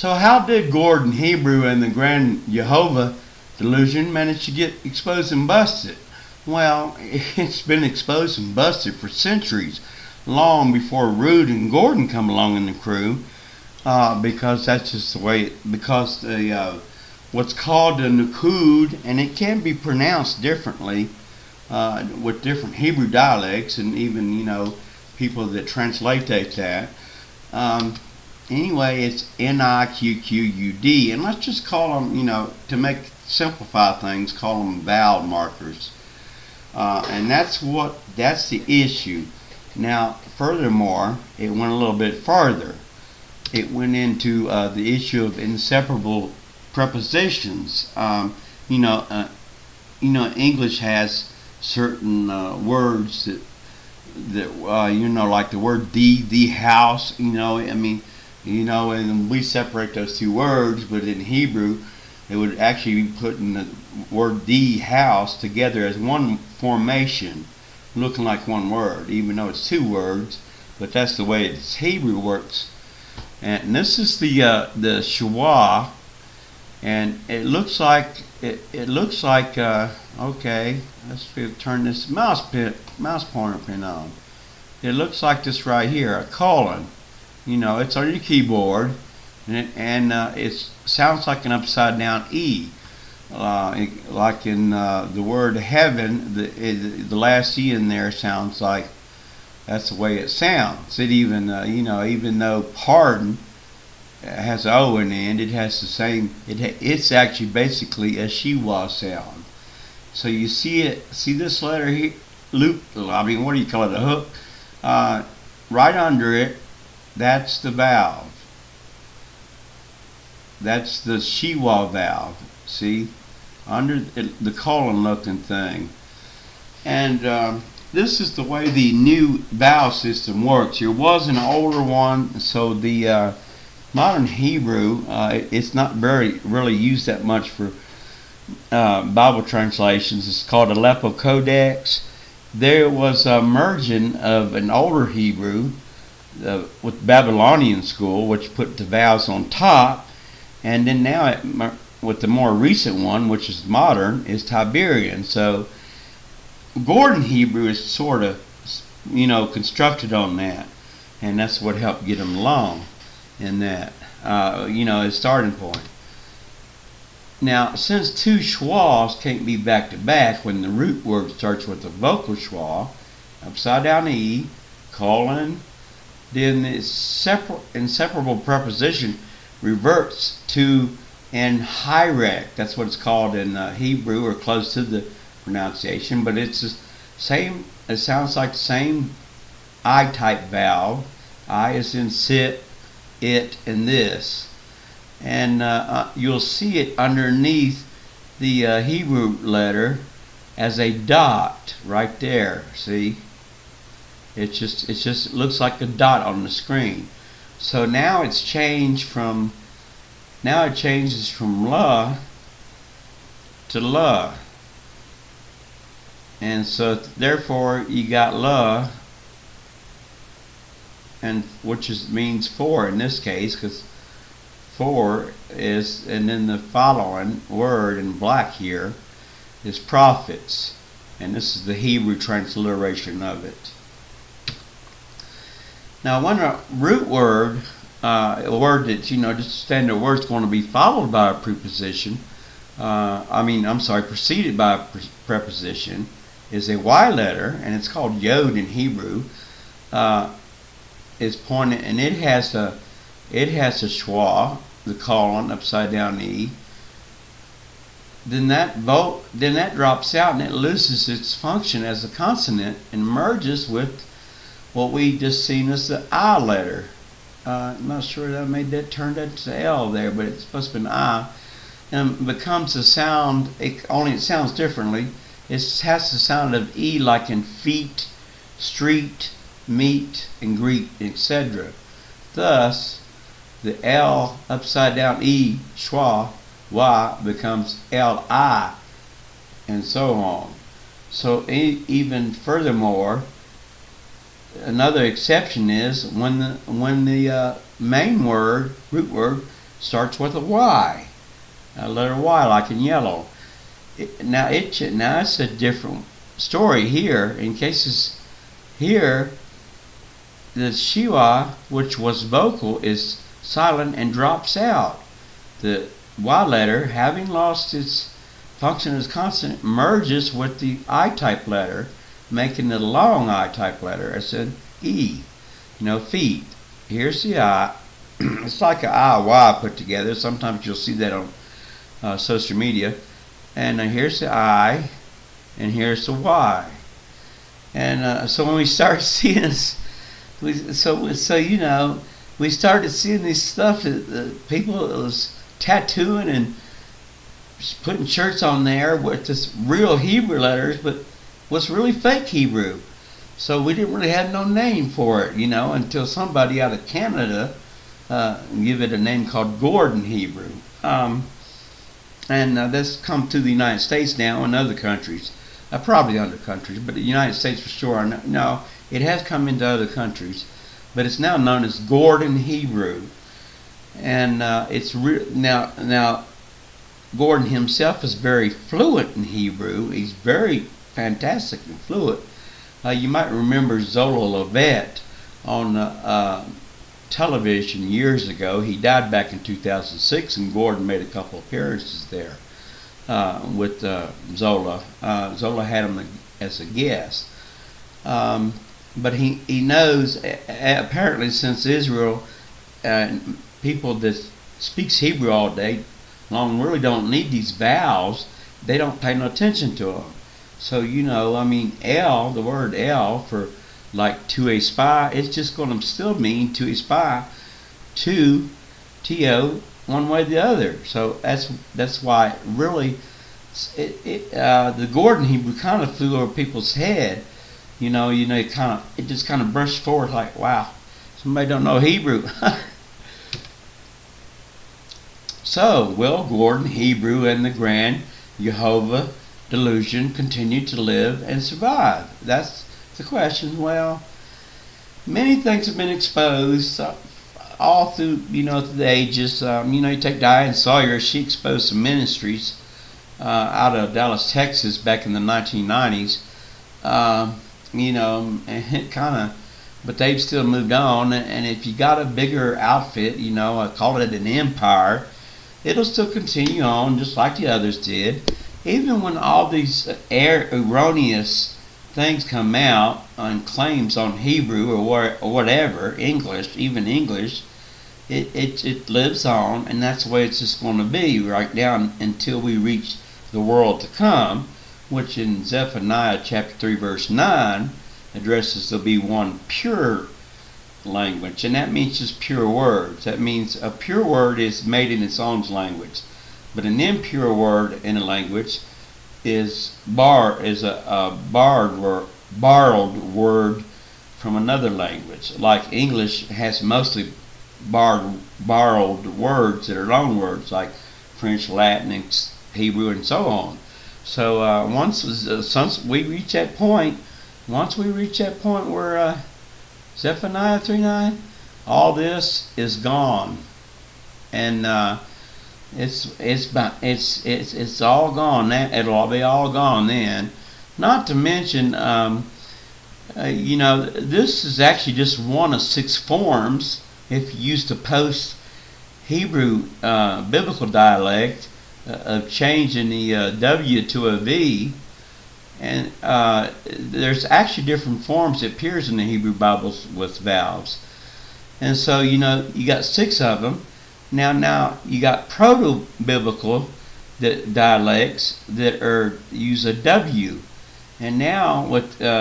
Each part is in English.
So how did Gordon Hebrew and the Grand Yǝhovah Delusion manage to get exposed and busted? Well, it's been exposed and busted for centuries, long before Rude and Gordon come along in the crew, because that's just the way. Because the what's called the Nukud, and it can be pronounced differently with different Hebrew dialects, and even people that translate that. Anyway, it's Niqqud, and let's just call them, to simplify things, call them vowel markers. And that's the issue. Now, furthermore, it went a little bit farther. It went into the issue of inseparable prepositions. English has certain words that like the word the house. And we separate those two words, but in Hebrew, it would actually be putting the word the house together as one formation, looking like one word, even though it's two words. But that's the way it's Hebrew works. And this is the Shua, and it looks like okay. Let's turn this mouse pointer pin on. It looks like this right here, a colon. It's on your keyboard, and it sounds like an upside down E, like in the word heaven. The last E in there sounds like that's the way it sounds. It even even though pardon has an O in the end, it has the same. It's actually basically a Shiwa sound. So you see this letter here, loop. What do you call it? A hook. Right under it. That's the valve. That's the Shiwa valve. See? Under the colon looking thing. And this is the way the new vowel system works. There was an older one, so the modern Hebrew, it's not really used that much for Bible translations. It's called Aleppo Codex. There was a merging of an older Hebrew with Babylonian school, which put the vowels on top, and then now with the more recent one, which is modern, is Tiberian. So Gordon Hebrew is sort of constructed on that, and that's what helped get him along in that his starting point. Now, since two schwas can't be back to back when the root word starts with a vocal schwa, upside down E, colon, then the inseparable preposition reverts to an hierarch. That's what it's called in Hebrew, or close to the pronunciation, but it's the same. It sounds like the same I-type vowel. I is in sit, it, and this. And you'll see it underneath the Hebrew letter as a dot right there. See? It just looks like a dot on the screen. So now it changes from la to la. And so therefore you got la, and which means four in this case, because four is, and then the following word in black here is prophets, and this is the Hebrew transliteration of it. Now, when a root word, a word that just a standard word, is going to be followed by a preposition, preceded by a preposition, is a Y letter, and it's called Yod in Hebrew. Is pointed, and it has a schwa, the colon, upside down E. Then that drops out, and it loses its function as a consonant and merges with what we just seen as the I letter. I'm not sure that I made that turn that to L there, but it's supposed to be an I, and becomes a sound. It sounds differently. It has the sound of E, like in feet, street, meat, and Greek, etc. Thus, the L upside down E, schwa, Y, becomes Li, and so on. So even furthermore, another exception is when the main word, root word, starts with a Y, a letter Y, like in yellow. Now it's a different story here. In cases here, the Shiwa, which was vocal, is silent and drops out. The Y letter, having lost its function as consonant, merges with the I-type letter, making it a long I-type letter. It's an E. Feet. Here's the I. It's like an I-Y put together. Sometimes you'll see that on social media. And here's the I, and here's the Y. And so when we started seeing this, we started seeing this stuff that people was tattooing and putting shirts on there with this real Hebrew letters, but was really fake Hebrew. So we didn't really have no name for it, until somebody out of Canada give it a name called Gordon Hebrew. And that's come to the United States now and other countries. Probably other countries, but the United States for sure. No, it has come into other countries, but it's now known as Gordon Hebrew. And now Gordon himself is very fluent in Hebrew. He's very fantastic and fluent. You might remember Zola Levitt on television years ago. He died back in 2006, and Gordon made a couple appearances there with Zola. Zola had him as a guest. But he knows, apparently, since Israel, people that speaks Hebrew all day long really don't need these vowels. They don't pay no attention to them. So, El, the word El for like to a spy, it's just going to still mean to a spy, to, T-O, one way or the other. So that's why really the Gordon Hebrew kind of flew over people's head. It just kind of brushed forward like, wow, somebody don't know Hebrew. So, will Gordon Hebrew and the grand Yǝhovah Delusion continue to live and survive? That's the question. Well, many things have been exposed all through, through the ages. You take Diane Sawyer. She exposed some ministries out of Dallas, Texas, back in the 1990s. And it kind of, but they've still moved on. And if you got a bigger outfit, I call it an empire, it'll still continue on just like the others did. Even when all these erroneous things come out on claims on Hebrew or whatever, English, even English, it lives on, and that's the way it's just going to be right now until we reach the world to come, which in Zephaniah chapter 3 verse 9 addresses there'll be one pure language, and that means just pure words. That means a pure word is made in its own language, but an impure word in a language is a borrowed word from another language. Like English has mostly borrowed words that are loan words, like French, Latin, and Hebrew, and so on. So once we reach that point where Zephaniah 3:9, all this is gone, and it's all gone. It'll be all gone then. Not to mention, this is actually just one of 6 forms. If you use the post-Hebrew biblical dialect of changing the W to a V, and there's actually different forms that appears in the Hebrew Bibles with vowels. And so, you got 6 of them. Now you got proto-biblical dialects that use a W. And now,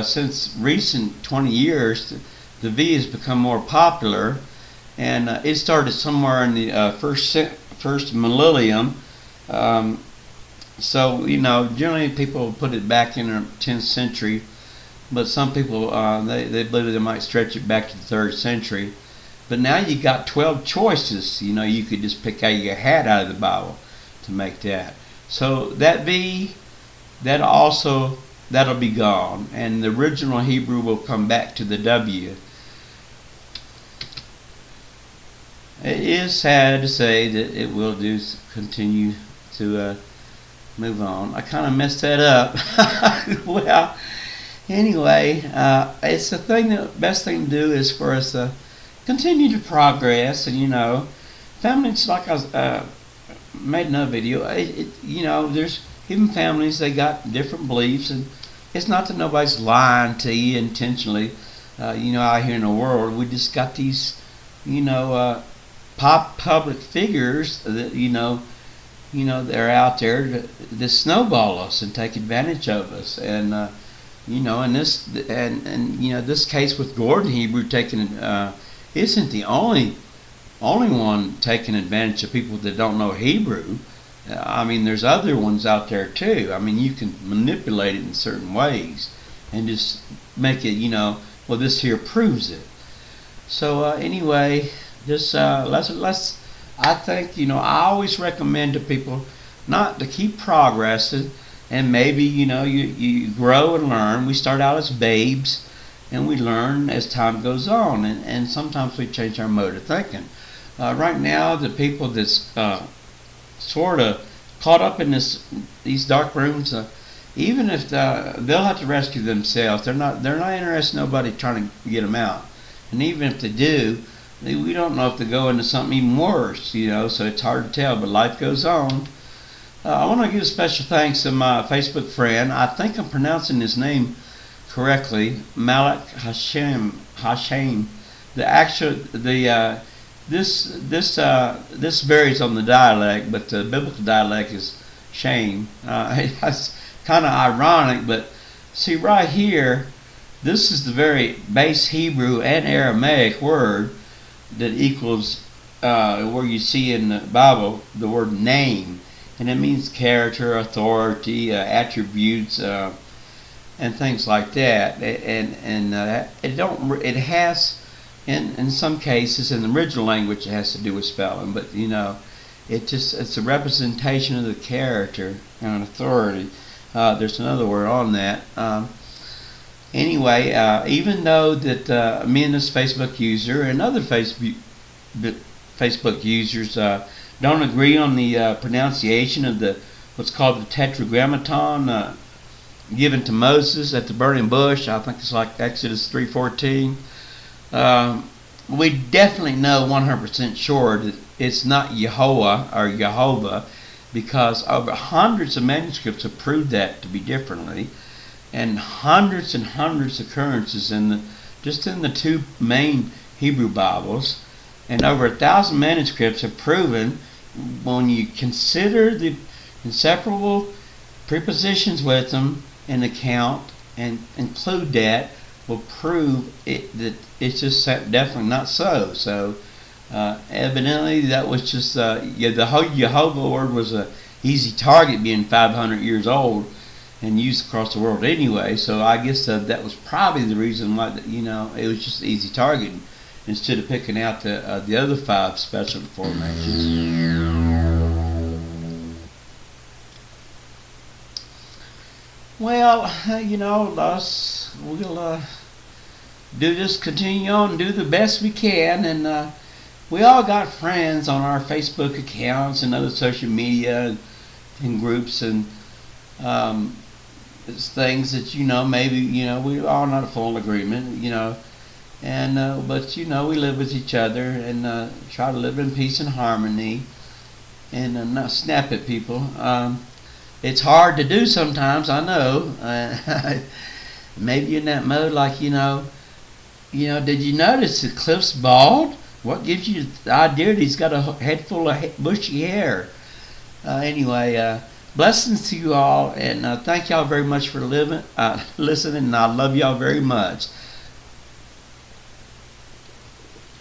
since recent 20 years, the V has become more popular, and it started somewhere in the first millennium. So generally people put it back in the 10th century, but some people they believe they might stretch it back to the 3rd century. But now you got 12 choices. You could just pick out your hat out of the Bible to make that. So that V, that'll be gone, and the original Hebrew will come back to the W. it is sad to say that it will continue to move on. I kind of messed that up. Well, anyway, it's the thing. The best thing to do is for us to continue to progress, and families, like I made another video. There's even families, they got different beliefs, and it's not that nobody's lying to you intentionally. Out here in the world, we just got these, public figures that they're out there to snowball us and take advantage of us, and this case with Gordon Hebrew isn't the only one taking advantage of people that don't know Hebrew. There's other ones out there too. You can manipulate it in certain ways and just make it, well, this here proves it. So anyway, just let's. I think I always recommend to people not to keep progressing, and maybe you grow and learn. We start out as babes, and we learn as time goes on, and sometimes we change our mode of thinking. Right now, the people that's sort of caught up in these dark rooms, even if they'll have to rescue themselves, they're not interested in nobody trying to get them out. And even if they do, we don't know if they go into something even worse, so it's hard to tell, but life goes on. I want to give special thanks to my Facebook friend. I think I'm pronouncing his name correctly, Malik Hashem. This varies on the dialect, but the biblical dialect is shame. It's kind of ironic, but see right here, this is the very base Hebrew and Aramaic word that equals where you see in the Bible the word name, and it means character, authority, attributes, and things like that. It has, in some cases, in the original language, it has to do with spelling, but it's a representation of the character and authority. There's another word on that. Anyway, even though that me and this Facebook user and other Facebook users don't agree on the pronunciation of what's called the Tetragrammaton given to Moses at the burning bush, I think it's like Exodus 3:14. We definitely know 100% sure that it's not Yehovah or Yehovah, because over hundreds of manuscripts have proved that to be differently, and hundreds of occurrences just in the two main Hebrew Bibles, and over 1,000 manuscripts have proven, when you consider the inseparable prepositions with them and account and include that, will prove that it's just definitely not so. So evidently that was just the whole Yehovah word was a easy target, being 500 years old and used across the world anyway. So I guess that was probably the reason why it was just an easy target instead of picking out the other 5 special formations. Well, we'll continue on and do the best we can, and we all got friends on our Facebook accounts and other social media and groups, and it's things that maybe we all not full agreement, and but we live with each other and try to live in peace and harmony, and not snap at people. It's hard to do sometimes, I know. Maybe in that mode, like did you notice that Cliff's bald? What gives you the idea that he's got a head full of bushy hair? Anyway, blessings to you all, and thank y'all very much for listening, and I love y'all very much.